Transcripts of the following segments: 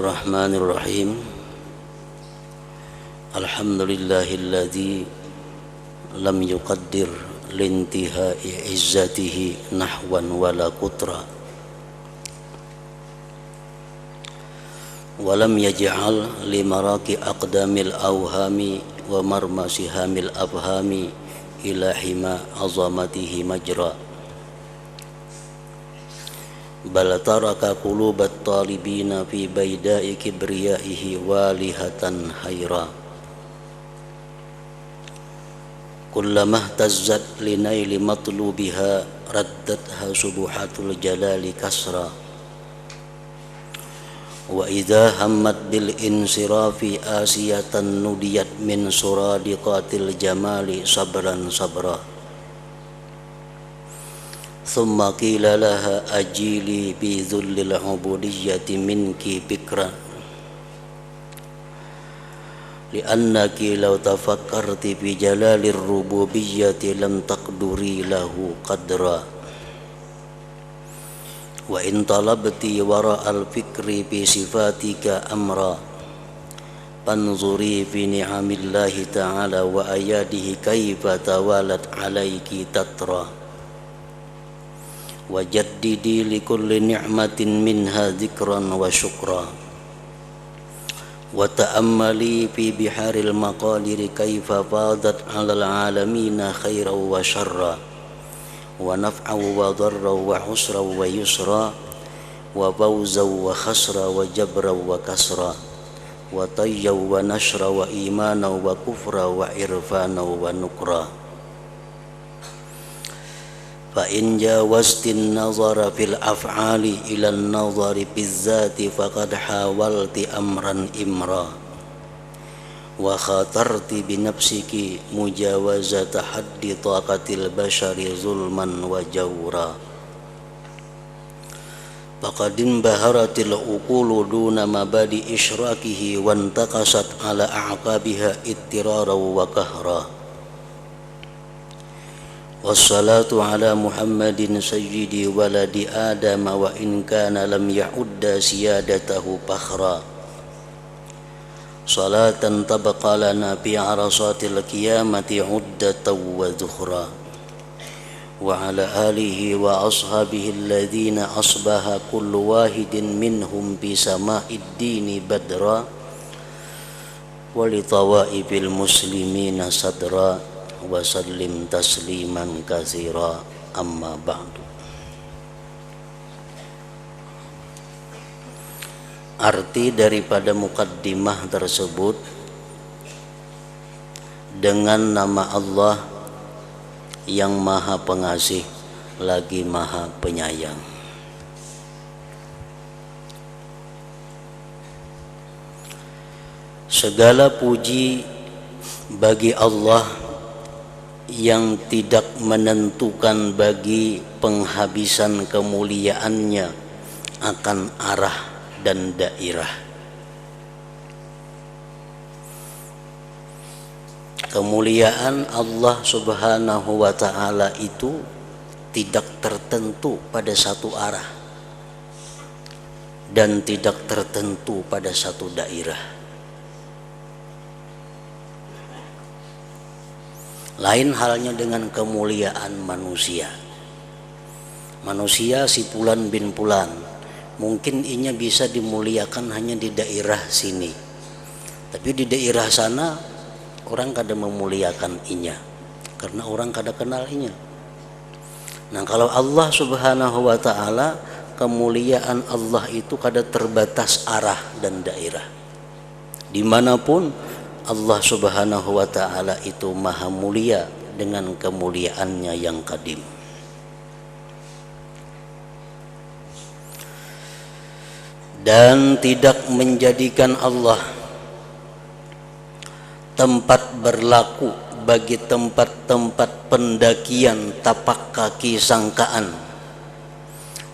Bismillahirrahmanirrahim. Alhamdulillahilladzi lam yuqaddir lintihai izzatihi nahwan wala qutra wa lam yaj'al limaraki aqdamil awhami wa marmasihamil abhami ila hima azamatihi majra bal taraka qulubat talibina fi baydai kibriyaihi walihatan hayra kullamah tazzat linaili matlubiha raddatha subuhatul jalali kasra wa idha hammat bil insirafi asiyatan nudiyat min suradiqatil jamali sabran sabra thumma qila laha ajili bi dhullil ubudiyyati minki bikra li'annaki law tafakkarti bi jalalir rububiyyati lam taqduri lahu qadra wa in talabti wara'al fikri bi sifatika amra fanzuri fi ni'amillahi ta'ala wa ayadihi kaifa tawalat alayki tatra wajaddidi likulli ni'matin minha dzikran wa syukra wa ta'ammali fi biharil maqadiri kaifa fadat 'alal 'alamina khairan wa syarra wa naf'an wa dharran wa husran wa yusra wa fawzan wa khasra wa jabran wa kasra wa tayyan wa nashra wa imanan wa kufra wa irfanan wa nukra fa in jawaztin nazara fil af'ali ila an-nazari bizzati faqad hawalti amran imra wa khatarti bi nafsiki mujawazata haddi taqatil bashari zulman wa jawra faqad inbaharatil uqulu duna mabadi isyrakihi wa intaqasat ala a'qabiha ittirara wa kahra wassalatu ala Muhammadin sayyidi waladi Adam wa in kana lam ya'udda siyadatahu fakhra salatan tabqa lana fi arasatil qiyamati uddatan wa dhukhra wa ala alihi wa ashabihi alladhina asbaha kullu wahidin minhum bi sama'id dini badra wa li tawaifil muslimina sadra wa sallim tasliman katsira amma ba'du. Arti daripada mukaddimah tersebut, dengan nama Allah yang maha pengasih lagi maha penyayang. Segala puji bagi Allah yang tidak menentukan bagi penghabisan kemuliaannya akan arah dan daerah. Kemuliaan Allah Subhanahu wa ta'ala itu tidak tertentu pada satu arah dan tidak tertentu pada satu daerah. Lain halnya dengan kemuliaan manusia. Manusia si Fulan bin Fulan, mungkin inya bisa dimuliakan hanya di daerah sini, tapi di daerah sana orang kada memuliakan inya karena orang kada kenal inya. Nah, kalau Allah Subhanahu wa ta'ala, kemuliaan Allah itu kada terbatas arah dan daerah. Dimanapun Allah Subhanahu wa ta'ala itu maha mulia dengan kemuliaannya yang qadim. Dan tidak menjadikan Allah tempat berlaku bagi tempat-tempat pendakian tapak kaki sangkaan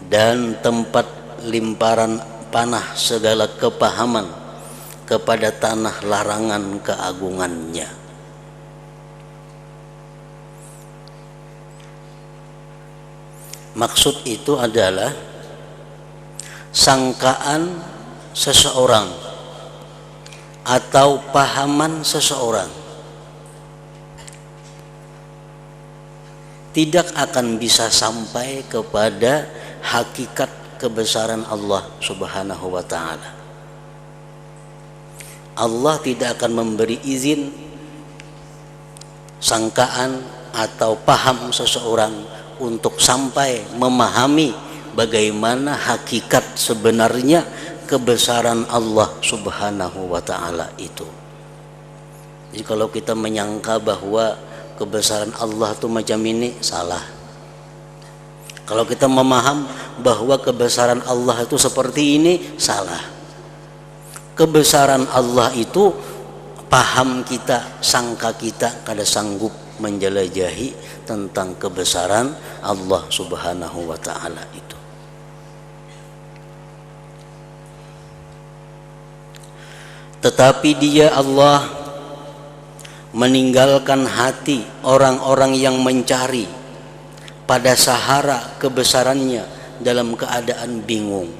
dan tempat limparan panah segala kepahaman kepada tanah larangan keagungannya. Maksud itu adalah sangkaan seseorang atau pahaman seseorang tidak akan bisa sampai kepada hakikat kebesaran Allah Subhanahu wa ta'ala. Allah tidak akan memberi izin sangkaan atau paham seseorang untuk sampai memahami bagaimana hakikat sebenarnya kebesaran Allah Subhanahu wa ta'ala itu. Jadi kalau kita menyangka bahwa kebesaran Allah itu macam ini, salah. Kalau kita memaham bahwa kebesaran Allah itu seperti ini, salah. Kebesaran Allah itu paham kita, sangka kita kada sanggup menjelajahi tentang kebesaran Allah Subhanahu wa ta'ala itu. Tetapi Dia Allah meninggalkan hati orang-orang yang mencari pada sahara kebesarannya dalam keadaan bingung.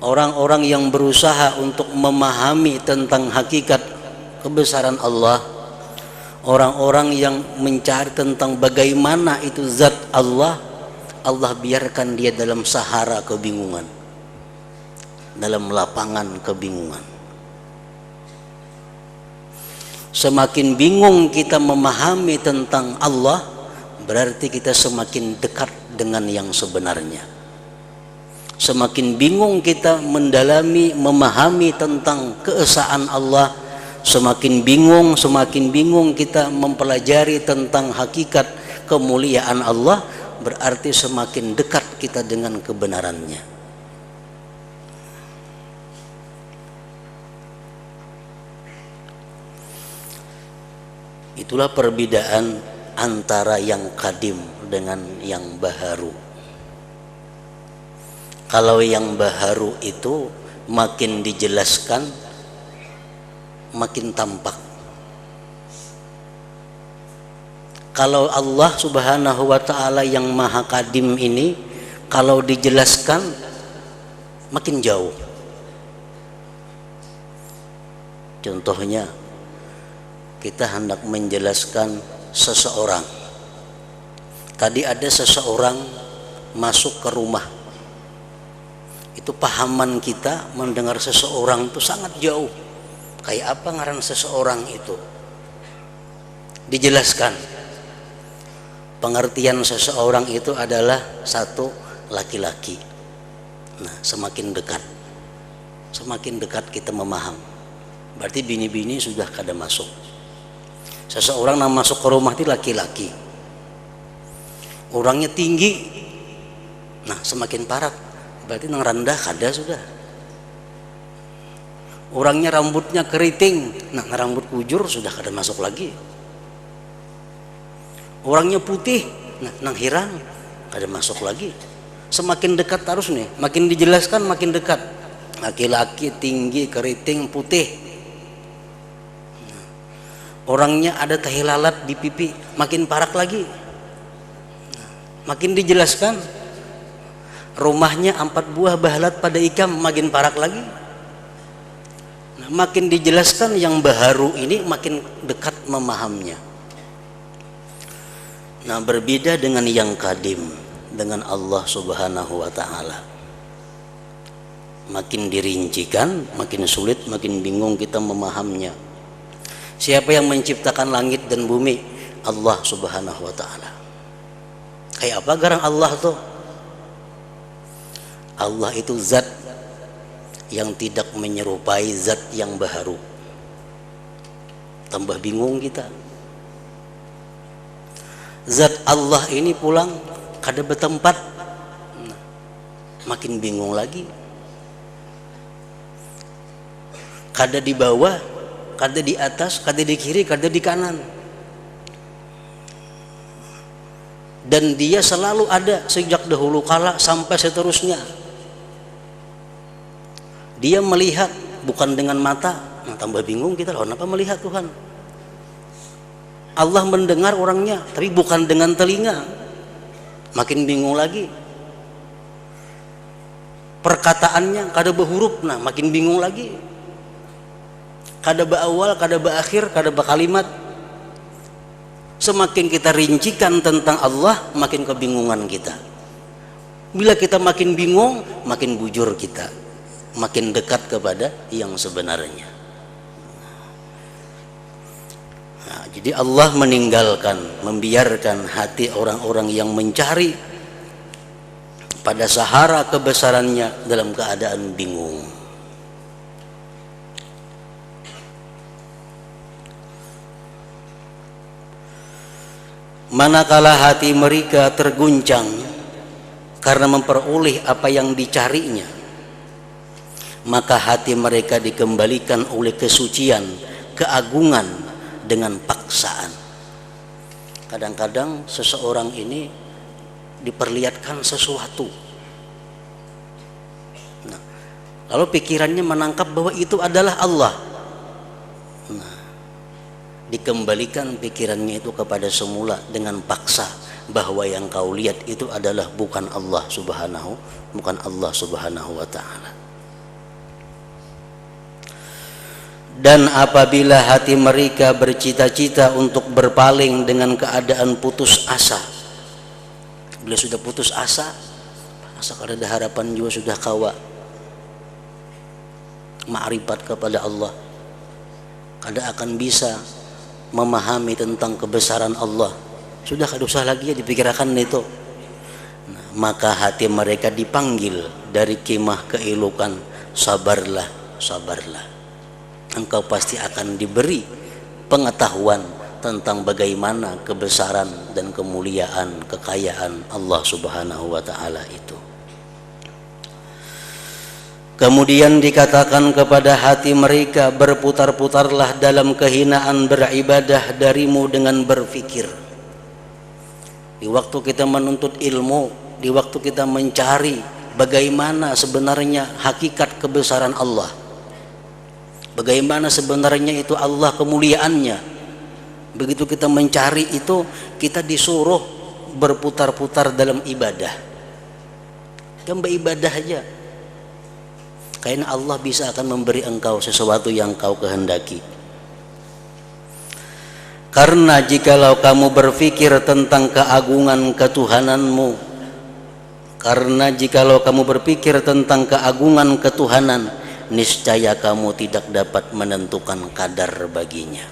Orang-orang yang berusaha untuk memahami tentang hakikat kebesaran Allah, orang-orang yang mencari tentang bagaimana itu zat Allah, Allah biarkan dia dalam sahara kebingungan, dalam lapangan kebingungan. Semakin bingung kita memahami tentang Allah, berarti kita semakin dekat dengan yang sebenarnya. Semakin bingung kita mendalami, memahami tentang keesaan Allah, semakin bingung kita mempelajari tentang hakikat kemuliaan Allah, berarti semakin dekat kita dengan kebenarannya. Itulah perbedaan antara yang kadim dengan yang baharu. Kalau yang baharu itu makin dijelaskan makin tampak. Kalau Allah Subhanahu wa ta'ala yang maha kadim ini, kalau dijelaskan makin jauh. Contohnya, kita hendak menjelaskan seseorang. Tadi ada seseorang masuk ke rumah. Itu pahaman kita mendengar seseorang itu sangat jauh. Kayak apa ngaran seseorang itu? Dijelaskan. Pengertian seseorang itu adalah satu, laki-laki. Nah, semakin dekat kita memaham. Berarti bini-bini sudah kada masuk. Seseorang yang masuk ke rumah itu laki-laki. Orangnya tinggi. Nah, semakin parah. Berarti nang rendah kada sudah. Orangnya rambutnya keriting. Nah, rambut kujur sudah kada masuk lagi. Orangnya putih. Nah, nang hirang kada masuk lagi. Semakin dekat terus nih. Makin dijelaskan makin dekat. Laki-laki tinggi, keriting, putih. Orangnya ada tahi lalat di pipi, makin parak lagi. Makin dijelaskan, rumahnya 4 buah bahalat pada ikam, makin parak lagi. Nah, makin dijelaskan yang baharu ini makin dekat memahamnya. Nah, berbeda dengan yang kadim, dengan Allah Subhanahu wa ta'ala. Makin dirincikan, makin sulit, makin bingung kita memahamnya. Siapa yang menciptakan langit dan bumi? Allah Subhanahu wa ta'ala. Kayak apa garang Allah tuh? Allah itu zat yang tidak menyerupai zat yang baharu. Tambah bingung kita. Zat Allah ini pulang kada bertempat. Makin bingung lagi. Kada di bawah, kada di atas, kada di kiri, kada di kanan. Dan dia selalu ada sejak dahulu kala sampai seterusnya. Dia melihat bukan dengan mata. Nah, tambah bingung kita, loh, kenapa melihat Tuhan? Allah mendengar orangnya, tapi bukan dengan telinga. Makin bingung lagi. perkataannya kada behuruf, nah makin bingung lagi. Kada beawal, kada beakhir, kada bekalimat. Semakin kita rincikan tentang Allah, makin kebingungan kita. Bila kita makin bingung, makin bujur kita, makin dekat kepada yang sebenarnya. Nah, jadi Allah meninggalkan, membiarkan hati orang-orang yang mencari pada sahara kebesarannya dalam keadaan bingung. Manakala hati mereka terguncang karena memperoleh apa yang dicarinya, maka hati mereka dikembalikan oleh kesucian, keagungan dengan paksaan. Kadang-kadang seseorang ini diperlihatkan sesuatu, nah, lalu pikirannya menangkap bahwa itu adalah Allah. Nah, dikembalikan pikirannya itu kepada semula dengan paksa bahwa yang kau lihat itu adalah bukan Allah Subhanahu wa ta'ala. Dan apabila hati mereka bercita-cita untuk berpaling dengan keadaan putus asa, bila sudah putus asa, asa kada ada harapan juga, sudah kawa ma'rifat kepada Allah, kada akan bisa memahami tentang kebesaran Allah, sudah kada usah lagi ya dipikirkan itu. Nah, maka hati mereka dipanggil dari kemah keelokan, sabarlah, sabarlah, engkau pasti akan diberi pengetahuan tentang bagaimana kebesaran dan kemuliaan, kekayaan Allah Subhanahu wa ta'ala itu. Kemudian dikatakan kepada hati mereka, berputar-putarlah dalam kehinaan beribadah darimu dengan berfikir. Di waktu kita menuntut ilmu, di waktu kita mencari bagaimana sebenarnya hakikat kebesaran Allah, bagaimana sebenarnya itu Allah kemuliaannya, begitu kita mencari itu, kita disuruh berputar-putar dalam ibadah. Kita beribadah aja, karena Allah bisa akan memberi engkau sesuatu yang kau kehendaki. Karena jikalau kamu berfikir tentang keagungan ketuhananmu, karena jikalau kamu berpikir tentang keagungan ketuhanan, niscaya kamu tidak dapat menentukan kadar baginya.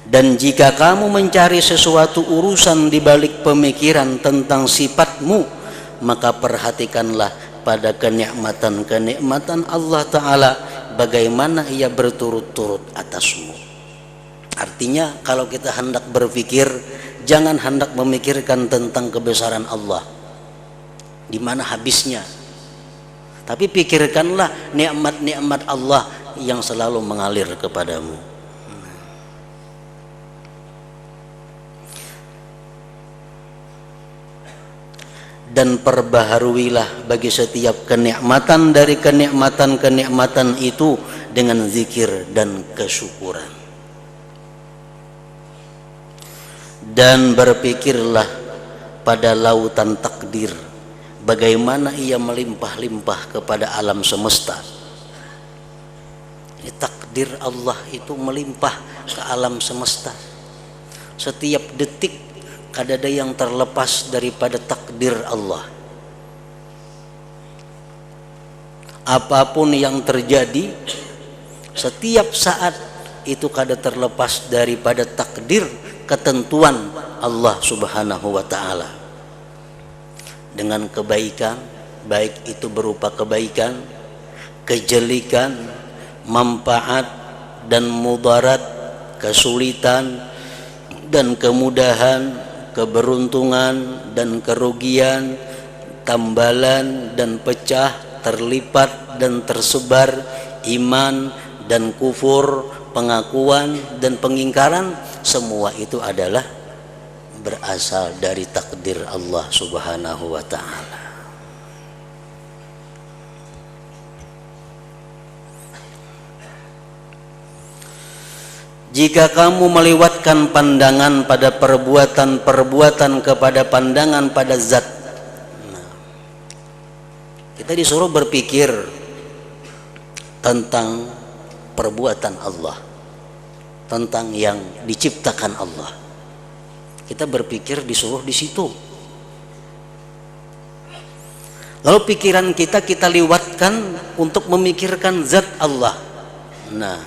Dan jika kamu mencari sesuatu urusan di balik pemikiran tentang sifatmu, maka perhatikanlah pada kenikmatan-kenikmatan Allah Ta'ala, bagaimana ia berturut-turut atasmu. Artinya kalau kita hendak berpikir, jangan hendak memikirkan tentang kebesaran Allah, di mana habisnya, tapi pikirkanlah nikmat-nikmat Allah yang selalu mengalir kepadamu. Dan perbaharuilah bagi setiap kenikmatan dari kenikmatan-kenikmatan itu dengan zikir dan kesyukuran. Dan berpikirlah pada lautan takdir, bagaimana ia melimpah-limpah kepada alam semesta. Ini takdir Allah itu melimpah ke alam semesta. Setiap detik kada ada yang terlepas daripada takdir Allah. Apapun yang terjadi setiap saat itu kada terlepas daripada takdir, ketentuan Allah Subhanahu wa ta'ala. Dengan kebaikan, baik itu berupa kebaikan, kejelikan, manfaat dan mudarat, kesulitan dan kemudahan, keberuntungan dan kerugian, tambalan dan pecah, terlipat dan tersebar, iman dan kufur, pengakuan dan pengingkaran, semua itu adalah berasal dari takdir Allah Subhanahu wa ta'ala. Jika kamu melewatkan pandangan pada perbuatan-perbuatan kepada pandangan pada zat, Kita disuruh berpikir tentang perbuatan Allah, tentang yang diciptakan Allah. Kita berpikir disuruh di situ. Lalu pikiran kita liwatkan untuk memikirkan zat Allah. Nah,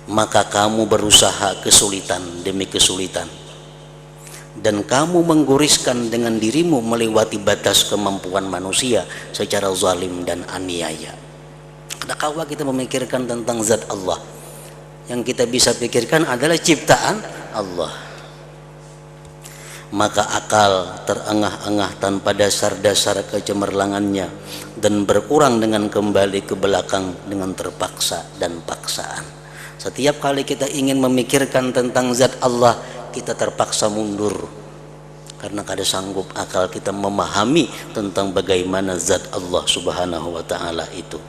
maka kamu berusaha kesulitan demi kesulitan, dan kamu mengguriskan dengan dirimu melewati batas kemampuan manusia secara zalim dan aniaya. Kadang-kala kita memikirkan tentang zat Allah, yang kita bisa pikirkan adalah ciptaan Allah. Maka akal terengah-engah tanpa dasar-dasar kecemerlangannya, dan berkurang dengan kembali ke belakang dengan terpaksa dan paksaan. Setiap kali kita ingin memikirkan tentang zat Allah, kita terpaksa mundur, karena kada sanggup akal kita memahami tentang bagaimana zat Allah subhanahu wa ta'ala itu.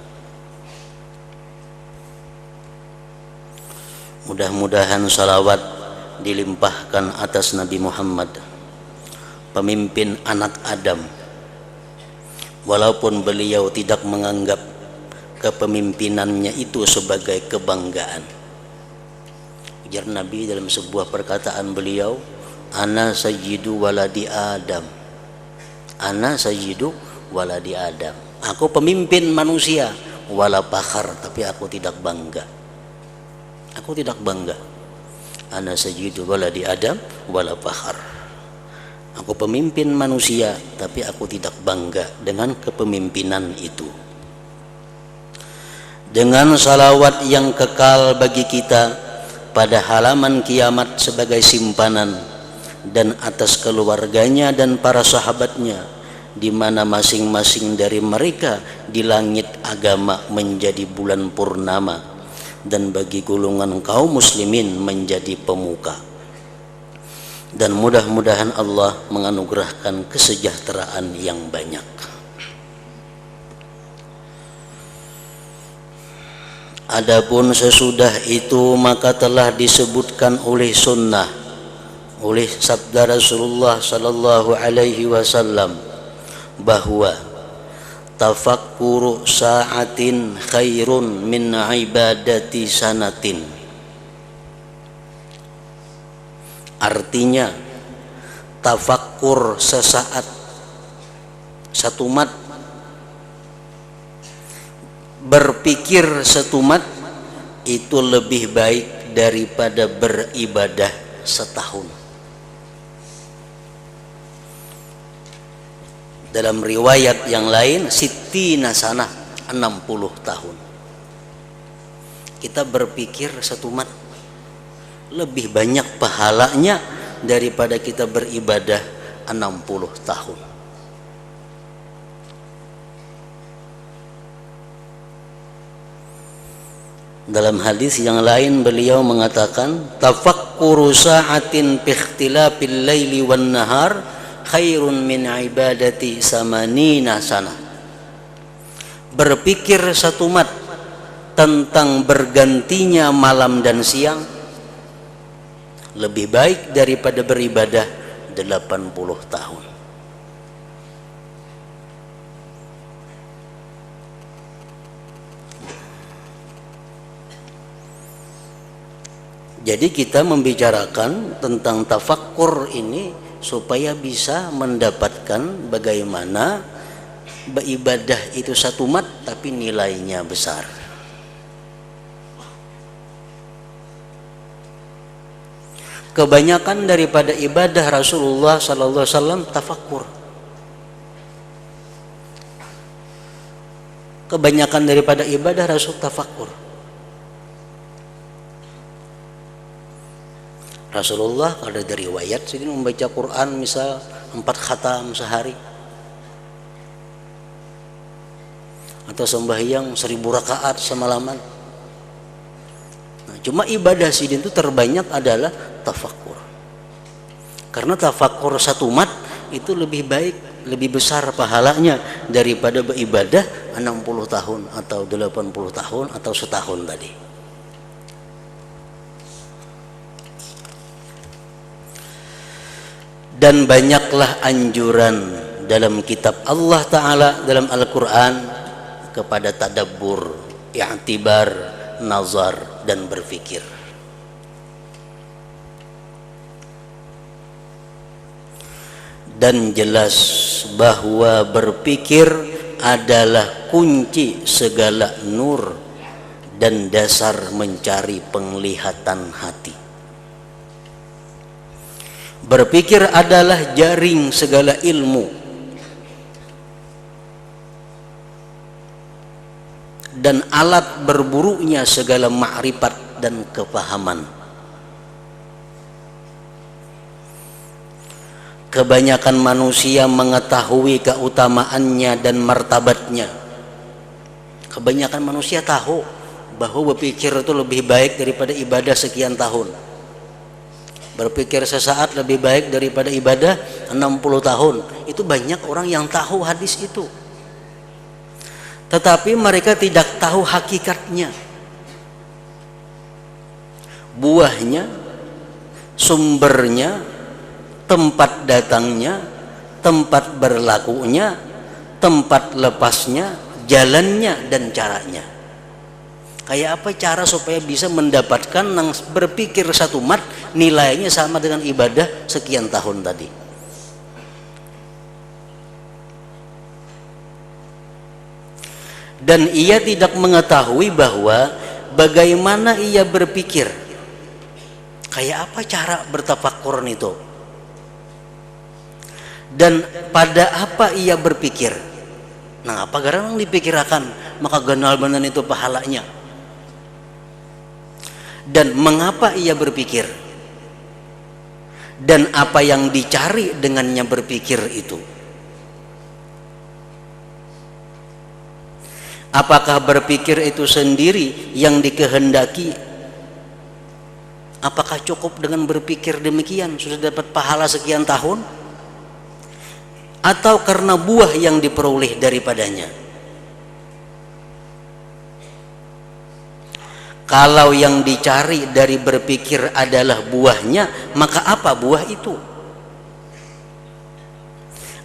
Mudah-mudahan salawat dilimpahkan atas Nabi Muhammad, pemimpin anak Adam, walaupun beliau tidak menganggap kepemimpinannya itu sebagai kebanggaan. Ujar Nabi dalam sebuah perkataan beliau, ana sayyidu waladi Adam, ana sayyidu waladi Adam, aku pemimpin manusia, wala fakhar, tapi aku tidak bangga. Aku tidak bangga. Ana sayyidu waladi Adam wala fakhar. Aku pemimpin manusia, tapi aku tidak bangga dengan kepemimpinan itu. Dengan salawat yang kekal bagi kita pada halaman kiamat sebagai simpanan, dan atas keluarganya dan para sahabatnya, di mana masing-masing dari mereka di langit agama menjadi bulan purnama, dan bagi golongan kaum muslimin menjadi pemuka. Dan mudah-mudahan Allah menganugerahkan kesejahteraan yang banyak. Adapun sesudah itu maka telah disebutkan oleh sunnah, oleh sabda Rasulullah sallallahu alaihi wasallam, bahwa tafakkuru sa'atin khairun min ibadati sanatin. Artinya, tafakkur sesaat, satu mat, berpikir satu mat, itu lebih baik daripada beribadah setahun. Dalam riwayat yang lain, sittina sanah, 60 tahun. Kita berpikir satu mat lebih banyak pahalanya daripada kita beribadah 60 tahun. Dalam hadis yang lain beliau mengatakan, tafakkuru sa'atin fi ikhtilafil laili wan nahar khairun min ibadati samanina sana. Berpikir satu mat tentang bergantinya malam dan siang lebih baik daripada beribadah 80 tahun. Jadi kita membicarakan tentang tafakkur ini supaya bisa mendapatkan bagaimana beribadah itu satu mat tapi nilainya besar. Kebanyakan daripada ibadah Rasulullah sallallahu alaihi wasallam tafakkur. Kebanyakan daripada ibadah Rasul tafakkur. Rasulullah ada dari riwayat sini membaca Quran misal 4 khatam sehari, atau sembahyang 1000 rakaat semalaman. Nah, cuma ibadah sidin itu terbanyak adalah tafakkur. Karena tafakkur satu mat itu lebih baik, lebih besar pahalanya daripada beribadah 60 tahun atau 80 tahun atau setahun tadi. Dan banyaklah anjuran dalam kitab Allah Ta'ala dalam Al-Quran kepada tadabbur, i'tibar, nazar, dan berfikir. Dan jelas bahwa berpikir adalah kunci segala nur dan dasar mencari penglihatan hati. Berpikir adalah jaring segala ilmu dan alat berburunya segala ma'rifat dan kepahaman. Kebanyakan manusia mengetahui keutamaannya dan martabatnya. Kebanyakan manusia tahu bahwa berpikir itu lebih baik daripada ibadah sekian tahun. Berpikir sesaat lebih baik daripada ibadah 60 tahun. Itu banyak orang yang tahu hadis itu. Tetapi mereka tidak tahu hakikatnya. Buahnya, sumbernya, tempat datangnya, tempat berlakunya, tempat lepasnya, jalannya, dan caranya. Kayak apa cara supaya bisa mendapatkan yang berpikir satu mat nilainya sama dengan ibadah sekian tahun tadi. Dan ia tidak mengetahui bahwa bagaimana ia berpikir. Kayak apa cara bertafakur itu? Dan pada apa ia berpikir? Nah, apa garang dipikirakan maka ganal benan itu pahalanya. Dan mengapa ia berpikir? Dan apa yang dicari dengannya berpikir itu? Apakah berpikir itu sendiri yang dikehendaki? Apakah cukup dengan berpikir demikian sudah dapat pahala sekian tahun? Atau karena buah yang diperoleh daripadanya? Kalau yang dicari dari berpikir adalah buahnya, maka apa buah itu?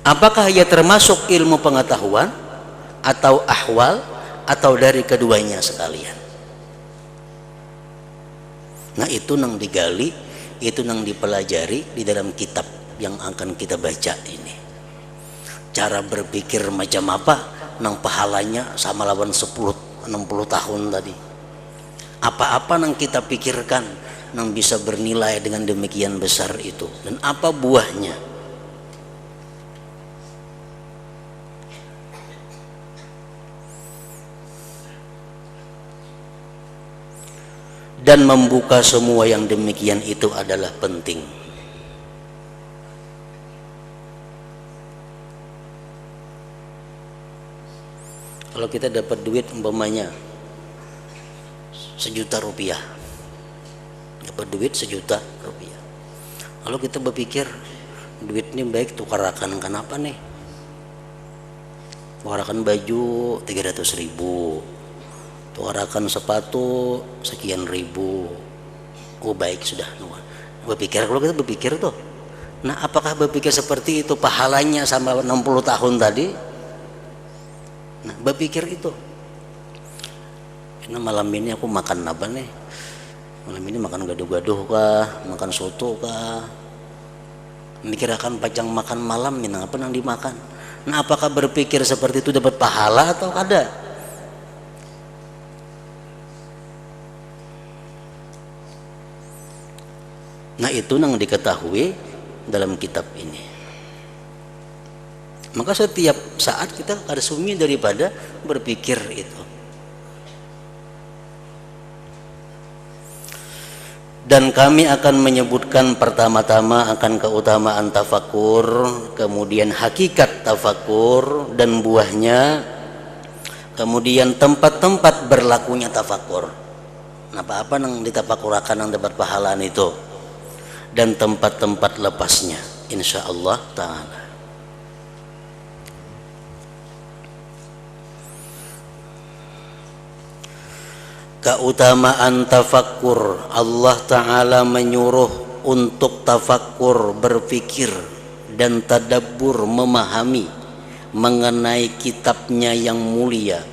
Apakah ia termasuk ilmu pengetahuan atau ahwal atau dari keduanya sekalian? Nah, itu yang digali, itu yang dipelajari di dalam kitab yang akan kita baca ini. Cara berpikir macam apa nang pahalanya sama lawan 60 tahun tadi. Apa-apa yang kita pikirkan yang bisa bernilai dengan demikian besar itu, dan apa buahnya? Dan membuka semua yang demikian itu adalah penting. Kalau kita dapat duit umpamanya 1 juta rupiah, dapat duit 1 juta rupiah, lalu kita berpikir duit ini baik tukarakan kenapa nih? Tukarakan baju 300.000, tukarakan sepatu sekian ribu. Oh baik sudah. Berpikir, kalau kita berpikir tuh, nah apakah berpikir seperti itu pahalanya sama 60 tahun tadi? Nah berpikir itu. Nah, malam ini aku makan apa nih? Malam ini makan gaduh-gaduh kah? Makan soto kah? Mikirkan pajang makan malam ini apa yang dimakan? Nah, apakah berpikir seperti itu dapat pahala atau kada? Nah, itu yang diketahui dalam kitab ini. Maka setiap saat kita harus sumi daripada berpikir itu. Dan kami akan menyebutkan pertama-tama akan keutamaan tafakur, kemudian hakikat tafakur dan buahnya, kemudian tempat-tempat berlakunya tafakur. Nah, apa-apa yang ditafakurakan yang dapat pahalaan itu, dan tempat-tempat lepasnya, insyaallah ta'ala. Keutamaan tafakkur, Allah Ta'ala menyuruh untuk tafakkur, berpikir dan tadabbur memahami mengenai kitabnya yang mulia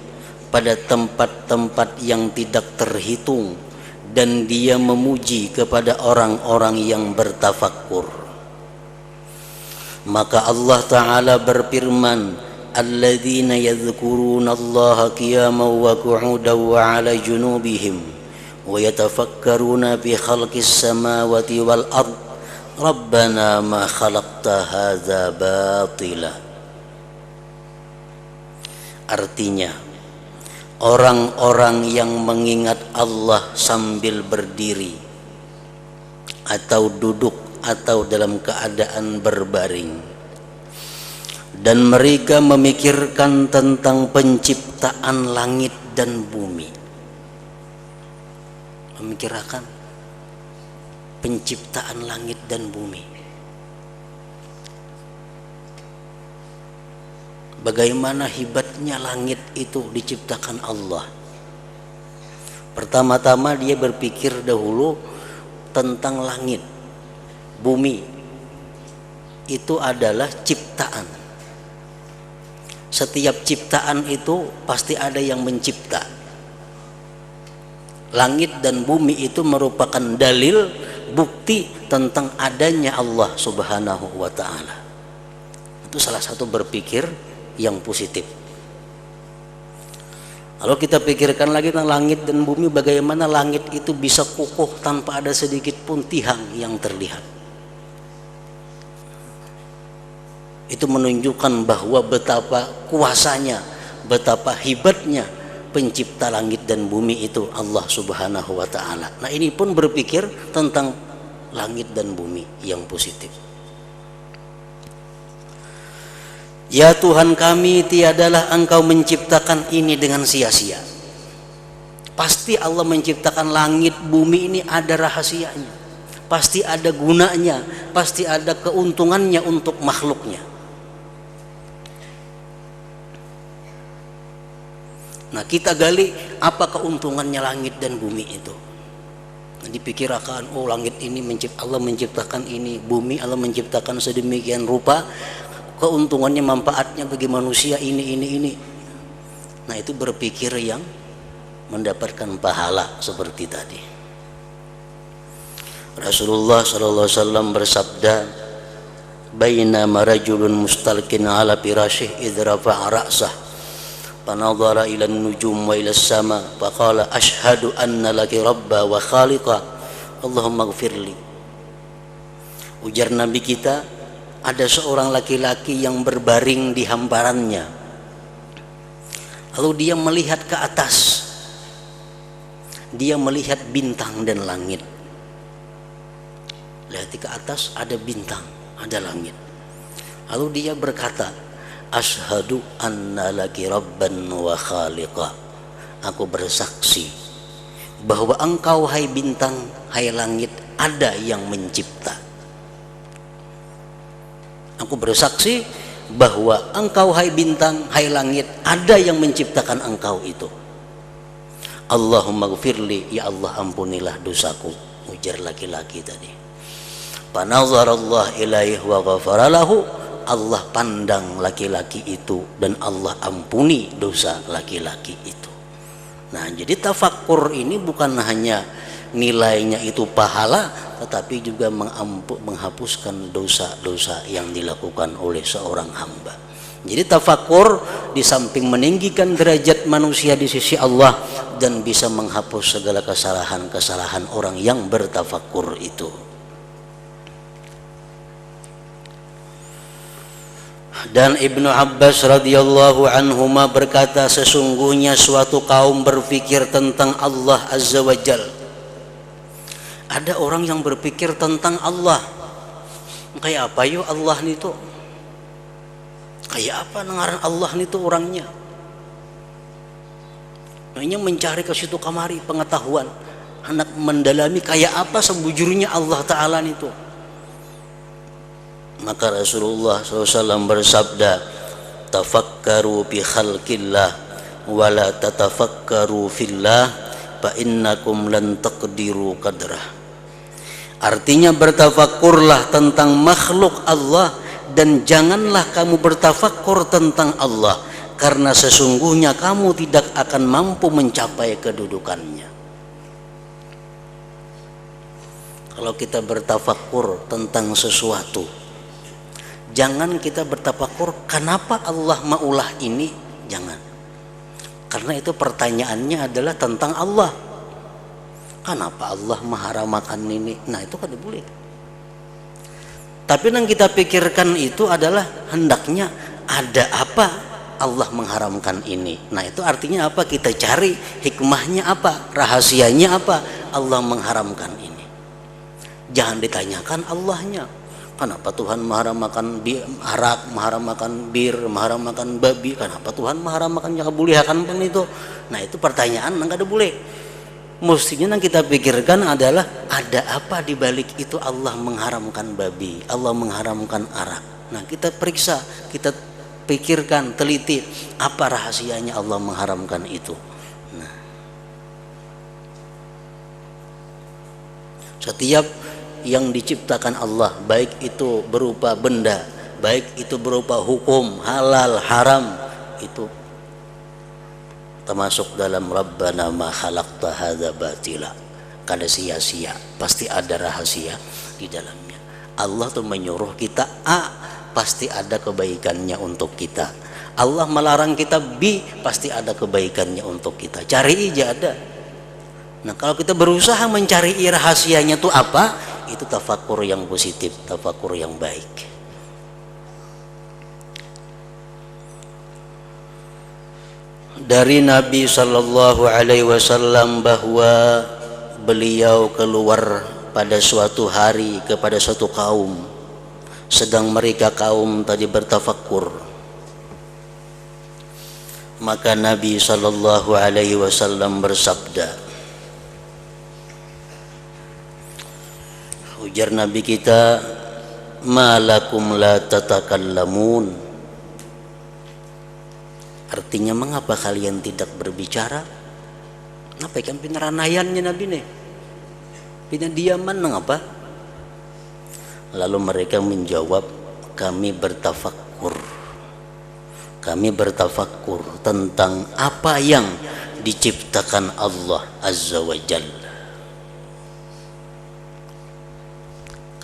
pada tempat-tempat yang tidak terhitung, dan dia memuji kepada orang-orang yang bertafakkur. Maka Allah Ta'ala berfirman, alladzina yadhkuruna Allaha qiyaman wa qu'udan wa 'ala junubihim wa yatafakkaruna fi khalqis samawati wal ard rabbana ma khalaqta hadza batila. Artinya, orang-orang yang mengingat Allah sambil berdiri atau duduk atau dalam keadaan berbaring, dan mereka memikirkan tentang penciptaan langit dan bumi, memikirkan penciptaan langit dan bumi, bagaimana hebatnya langit itu diciptakan Allah. Pertama-tama dia berpikir dahulu tentang langit. Bumi itu adalah ciptaan. Setiap ciptaan itu pasti ada yang mencipta. Langit dan bumi itu merupakan dalil, bukti tentang adanya Allah Subhanahu wa ta'ala. Itu salah satu berpikir yang positif. Kalau kita pikirkan lagi tentang langit dan bumi, bagaimana langit itu bisa kokoh tanpa ada sedikit pun tiang yang terlihat. Itu menunjukkan bahwa betapa kuasanya, betapa hebatnya pencipta langit dan bumi itu Allah Subhanahu wa ta'ala. Nah, ini pun berpikir tentang langit dan bumi yang positif. Ya Tuhan kami, tiadalah Engkau menciptakan ini dengan sia-sia. Pasti Allah menciptakan langit bumi ini ada rahasianya, pasti ada gunanya, pasti ada keuntungannya untuk makhluknya. Nah, kita gali apa keuntungannya langit dan bumi itu. Dipikirkan, oh langit ini Allah menciptakan ini, bumi Allah menciptakan sedemikian rupa, keuntungannya, manfaatnya bagi manusia ini. Nah, itu berpikir yang mendapatkan pahala seperti tadi. Rasulullah sallallahu alaihi wasallam bersabda, bainama rajulun mustalqin ala firasyih idh rafa'a ra'sah fanadhara ila an-nujum wa ila as-sama faqala ashhadu anna laki rabba wa khaliqa Allahumma ighfirli. Ujar Nabi kita, ada seorang laki-laki yang berbaring di hamparannya, lalu dia melihat ke atas, dia melihat bintang dan langit. Lihat ke atas, ada bintang, ada langit. Lalu dia berkata, asyhadu anna laki rabban wa khaliqa. Aku bersaksi bahwa engkau, hai bintang, hai langit, ada yang mencipta. Aku bersaksi bahwa engkau, hai bintang, hai langit, ada yang menciptakan engkau itu. Allahumma gfirli, ya Allah ampunilah dosaku, ujar laki-laki tadi. Panazarallah ilaihi wa ghafaralahu, Allah pandang laki-laki itu dan Allah ampuni dosa laki-laki itu. Nah, jadi tafakkur ini bukan hanya nilainya itu pahala, tetapi juga menghapuskan dosa-dosa yang dilakukan oleh seorang hamba. Jadi tafakkur di samping meninggikan derajat manusia di sisi Allah dan bisa menghapus segala kesalahan-kesalahan orang yang bertafakkur itu. Dan Ibnu Abbas radhiyallahu anhuma berkata, sesungguhnya suatu kaum berpikir tentang Allah Azza wa Jal. Ada orang yang berpikir tentang Allah, kayak apa yuk Allah itu, kayak apa ngaran Allah itu orangnya. Hanya mencari ke situ kamari pengetahuan, hendak mendalami kayak apa sebujurnya Allah Ta'ala itu. Maka Rasulullah SAW bersabda, tafakkaru bi khalqillah wa la tatafakkaru fillah fa innakum lan taqdiru qadrah. Artinya bertafakkurlah tentang makhluk Allah dan janganlah kamu bertafakkur tentang Allah, karena sesungguhnya kamu tidak akan mampu mencapai kedudukannya. Kalau kita bertafakkur tentang sesuatu, jangan kita bertafakkur kenapa Allah maulah ini, jangan. Karena itu pertanyaannya adalah tentang Allah. Kenapa Allah mengharamkan ini? Nah, itu kan boleh. Tapi yang kita pikirkan itu adalah hendaknya ada apa Allah mengharamkan ini. Nah, itu artinya apa? Kita cari hikmahnya apa, rahasianya apa Allah mengharamkan ini. Jangan ditanyakan Allahnya. Kenapa Tuhan mengharamkan arak, mengharamkan bir, mengharamkan babi? Kenapa Tuhan mengharamkan yang kebulihakan pun itu? Nah, itu pertanyaan enggak ada boleh. Mestinya yang kita pikirkan adalah ada apa di balik itu Allah mengharamkan babi, Allah mengharamkan arak. Nah, kita periksa, kita pikirkan, teliti apa rahasianya Allah mengharamkan itu. Nah, setiap yang diciptakan Allah, baik itu berupa benda, baik itu berupa hukum halal haram, itu termasuk dalam Rabbana ma khalaqta hadza batila, kada sia-sia, pasti ada rahasia di dalamnya. Allah tuh menyuruh kita A, pasti ada kebaikannya untuk kita. Allah melarang kita B, pasti ada kebaikannya untuk kita. Cari aja ada. Nah, kalau kita berusaha mencari rahasianya tuh apa, itu tafakur yang positif, tafakur yang baik. Dari Nabi Sallallahu Alaihi Wasallam bahwa beliau keluar pada suatu hari kepada suatu kaum, sedang mereka kaum tadi bertafakur. Maka Nabi Sallallahu Alaihi Wasallam bersabda, ujar Nabi kita, malakum la tatakallamun. Artinya, mengapa kalian tidak berbicara? Kenapa kan pinaranayannya Nabi nih? Pina diaman mengapa? Lalu mereka menjawab, kami bertafakkur. Kami bertafakkur tentang apa yang diciptakan Allah Azza wa Jalla.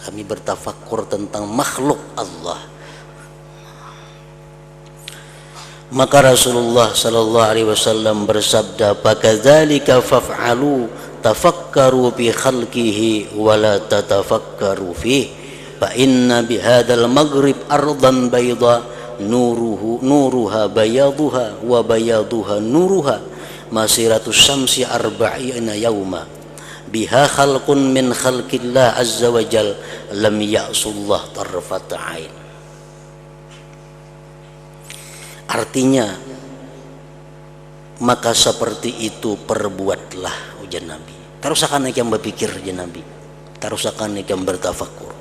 Kami bertafakkur tentang makhluk Allah. Maka Rasulullah sallallahu alaihi wasallam bersabda, "Fakadzalika faf'alu, tafakkaru bi khalqihi wa la tatafakkaru fihi, fa inna bihadzal maghrib ardan bayda nuruha bayaduha wa bayaduha nuruha masiratus syamsi arba'ina yauma biha khalqun min khalqillah azza wa jal lam ya'sullah tarfata ain." Artinya, maka seperti itu perbuatlah, ujar Nabi. Tarusakan yang berpikir, ujar Nabi. Tarusakan yang bertafakur.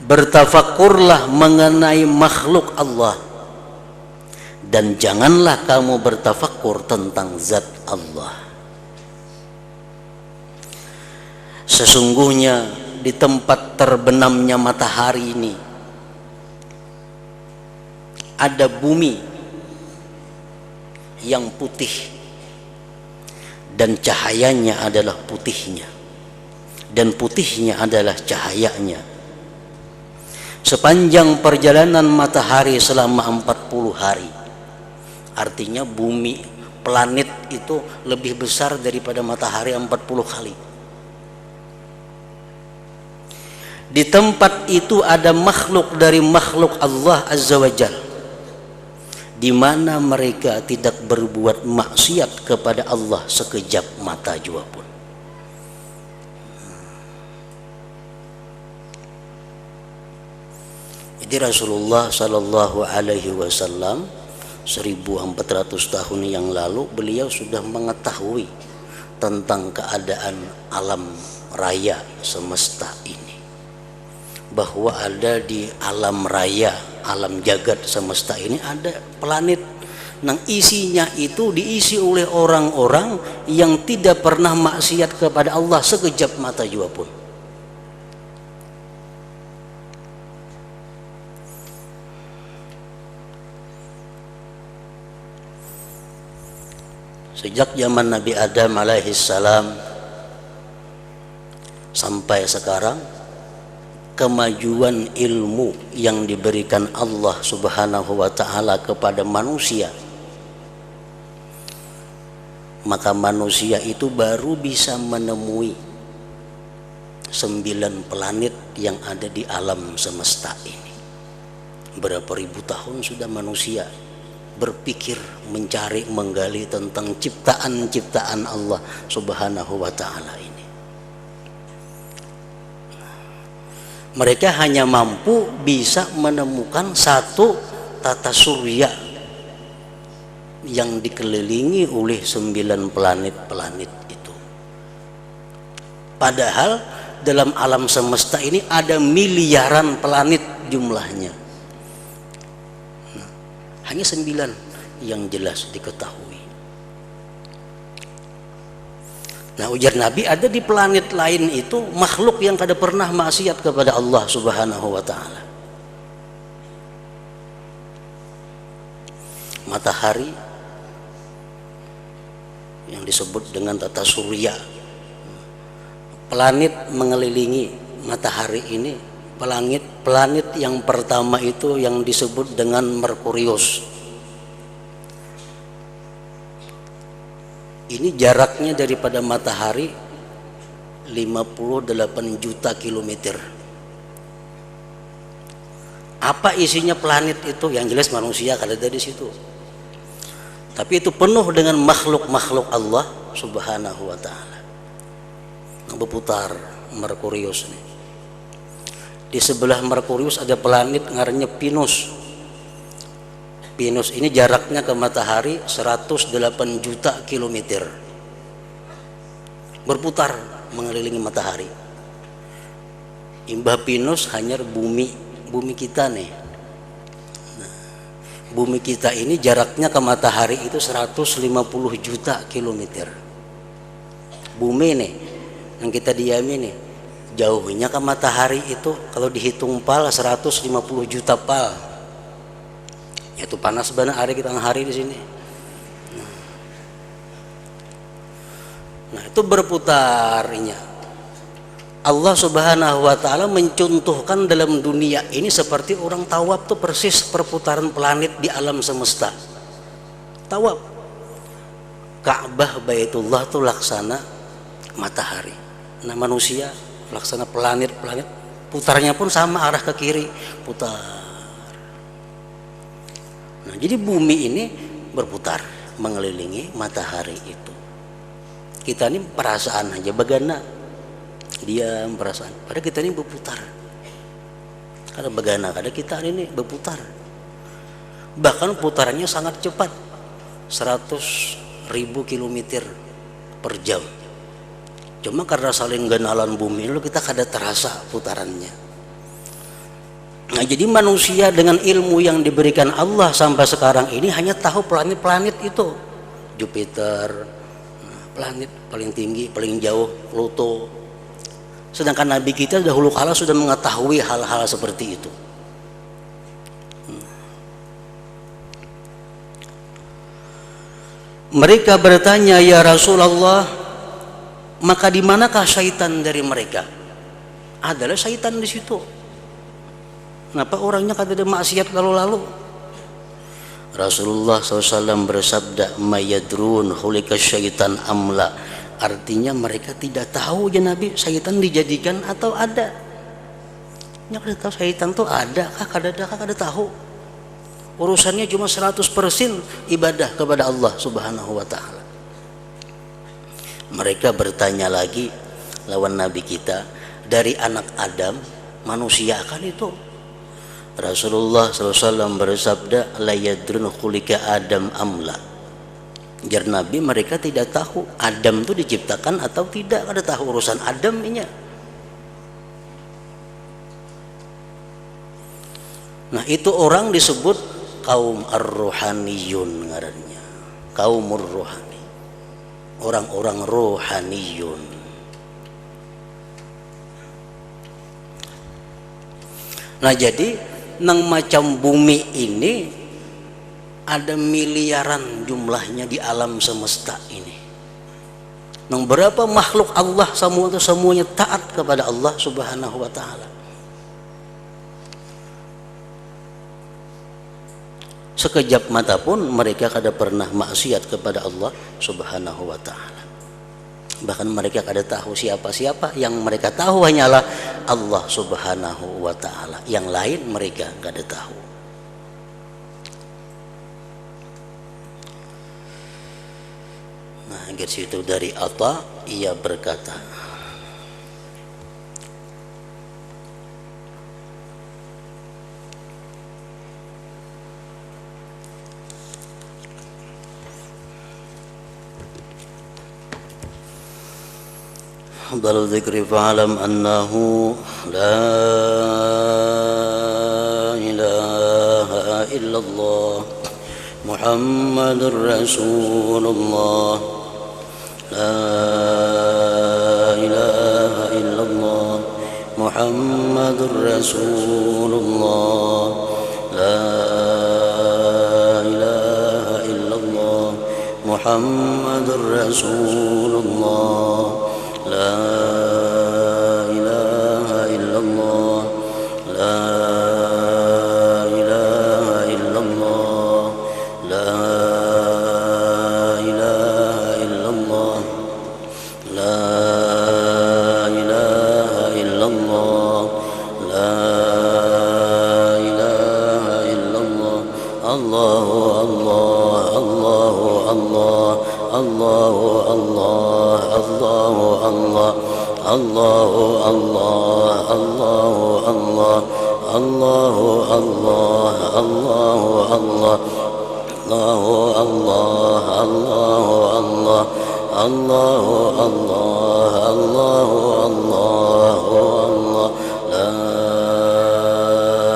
Bertafakurlah mengenai makhluk Allah, dan janganlah kamu bertafakur tentang zat Allah. Sesungguhnya di tempat terbenamnya matahari ini ada bumi yang putih dan cahayanya adalah putihnya, dan putihnya adalah cahayanya. Sepanjang perjalanan matahari selama 40 hari. Artinya bumi, planet itu lebih besar daripada matahari 40 kali. Di tempat itu ada makhluk dari makhluk Allah Azza wa Jalla, di mana mereka tidak berbuat maksiat kepada Allah sekejap mata jua pun. Jadi Rasulullah sallallahu alaihi wasallam 1400 tahun yang lalu beliau sudah mengetahui tentang keadaan alam raya semesta ini, bahwa ada di alam raya, alam jagat semesta ini ada planet yang isinya itu diisi oleh orang-orang yang tidak pernah maksiat kepada Allah sekejap mata jua pun. Sejak zaman Nabi Adam alaihissalam sampai sekarang, kemajuan ilmu yang diberikan Allah Subhanahu wa ta'ala kepada manusia, maka manusia itu baru bisa menemui 9 planet yang ada di alam semesta ini. Berapa ribu tahun sudah manusia berpikir, mencari, menggali tentang ciptaan-ciptaan Allah Subhanahu wa ta'ala ini. Mereka hanya mampu bisa menemukan satu tata surya yang dikelilingi oleh 9 planet-planet itu. Padahal dalam alam semesta ini ada miliaran planet jumlahnya. Hanya 9 yang jelas diketahui. Nah, ujar Nabi, ada di planet lain itu makhluk yang kada pernah maksiat kepada Allah Subhanahu wa ta'ala. Matahari yang disebut dengan tata surya, planet mengelilingi matahari ini. Planet yang pertama itu yang disebut dengan Merkurius. Ini jaraknya daripada matahari 58 juta kilometer. Apa isinya planet itu? Yang jelas manusia kada ada di situ. Tapi itu penuh dengan makhluk-makhluk Allah Subhanahu wa ta'ala yang berputar. Merkurius ini. Di sebelah Merkurius ada planet ngarannya Venus. Venus ini jaraknya ke matahari 108 juta kilometer. Berputar mengelilingi matahari. Imbah Venus hanya bumi kita nih. Nah, bumi kita ini jaraknya ke matahari itu 150 juta kilometer. Bumi nih yang kita diami nih, jauhnya ke matahari itu kalau dihitung pal 150 juta pal. Itu panas banget hari kita hari di sini. Nah, itu berputarnya. Allah Subhanahu wa ta'ala mencontohkan dalam dunia ini seperti orang tawaf tuh persis perputaran planet di alam semesta. Tawaf. Ka'bah Baitullah tuh laksana matahari. Nah, manusia laksana planet-planet, putarnya pun sama arah ke kiri, putar. Nah, jadi bumi ini berputar mengelilingi matahari itu. Kita ini perasaan aja bagana, diam perasaan. Padahal kita ini berputar. Kada bagana, kada kita ini berputar. Bahkan putarannya sangat cepat, 100.000 kilometer per jam. Cuma karena saling genalan bumi lu kita kada terasa putarannya. Nah, jadi manusia dengan ilmu yang diberikan Allah sampai sekarang ini hanya tahu planet-planet itu. Jupiter, planet paling tinggi, paling jauh, Pluto. Sedangkan Nabi kita dahulu kala sudah mengetahui hal-hal seperti itu. Mereka bertanya, ya Rasulullah, maka di manakah syaitan dari mereka? Adalah syaitan di situ. Kenapa orangnya kada ada maksiat lalu-lalu? Rasulullah SAW bersabda, mayadrun hulika syaitan amla. Artinya mereka tidak tahu ya Nabi, syaitan dijadikan atau ada. Ya kada tahu syaitan tuh ada kah kada tahu. Urusannya cuma 100% ibadah kepada Allah Subhanahu wa ta'ala. Mereka bertanya lagi lawan Nabi kita, dari anak Adam manusia kan itu? Rasulullah SAW bersabda, la yadrun khulika Adam amla. Jar Nabi, mereka tidak tahu Adam itu diciptakan atau tidak, kada tahu urusan Adam ini. Nah, itu orang disebut kaum ar-ruhaniyun ngarannya, kaumur ruhani. Orang-orang rohaniyun. Nah, jadi nang macam bumi ini ada miliaran jumlahnya di alam semesta ini. Nang berapa makhluk Allah semuanya taat kepada Allah Subhanahu wa taala. Sekejap mata pun mereka kada pernah maksiat kepada Allah Subhanahu wa taala. Bahkan mereka kada tahu siapa-siapa, yang mereka tahu hanyalah Allah Subhanahu wa taala. Yang lain mereka kada tahu. Nah, dari situ dari Atta ia berkata, afdalul dzikri fa'lam annahu la ilaha illallah Muhammadur Rasulullah la ilaha illallah Muhammadur Rasulullah la ilaha illallah Muhammadur Rasulullah la ilaha illallah la ilaha illallah la ilaha illallah la ilaha illallah la ilaha illallah Allahu Allah Allahu Allah Allahu Allah Allahu Allah Allahu Allah Allahu Allah Allahu Allah Allahu Allah Allahu Allah Allahu Allah Allahu Allah Allahu Allah la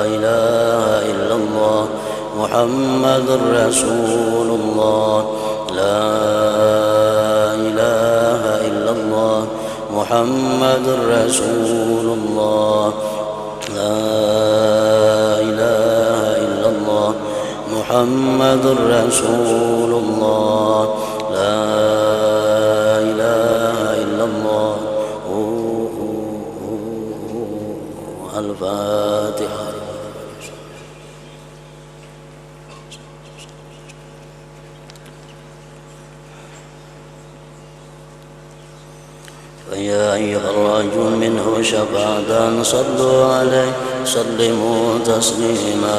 ilaha illallah Muhammadur Rasulullah la ilaha illallah Muhammadur Rasulullah la ilaha illallah Muhammadur Rasulullah la ilaha illallah Al-Fatihah. فيا أيها الرجل منه شفاعة صلوا عليه سلموا تسليما.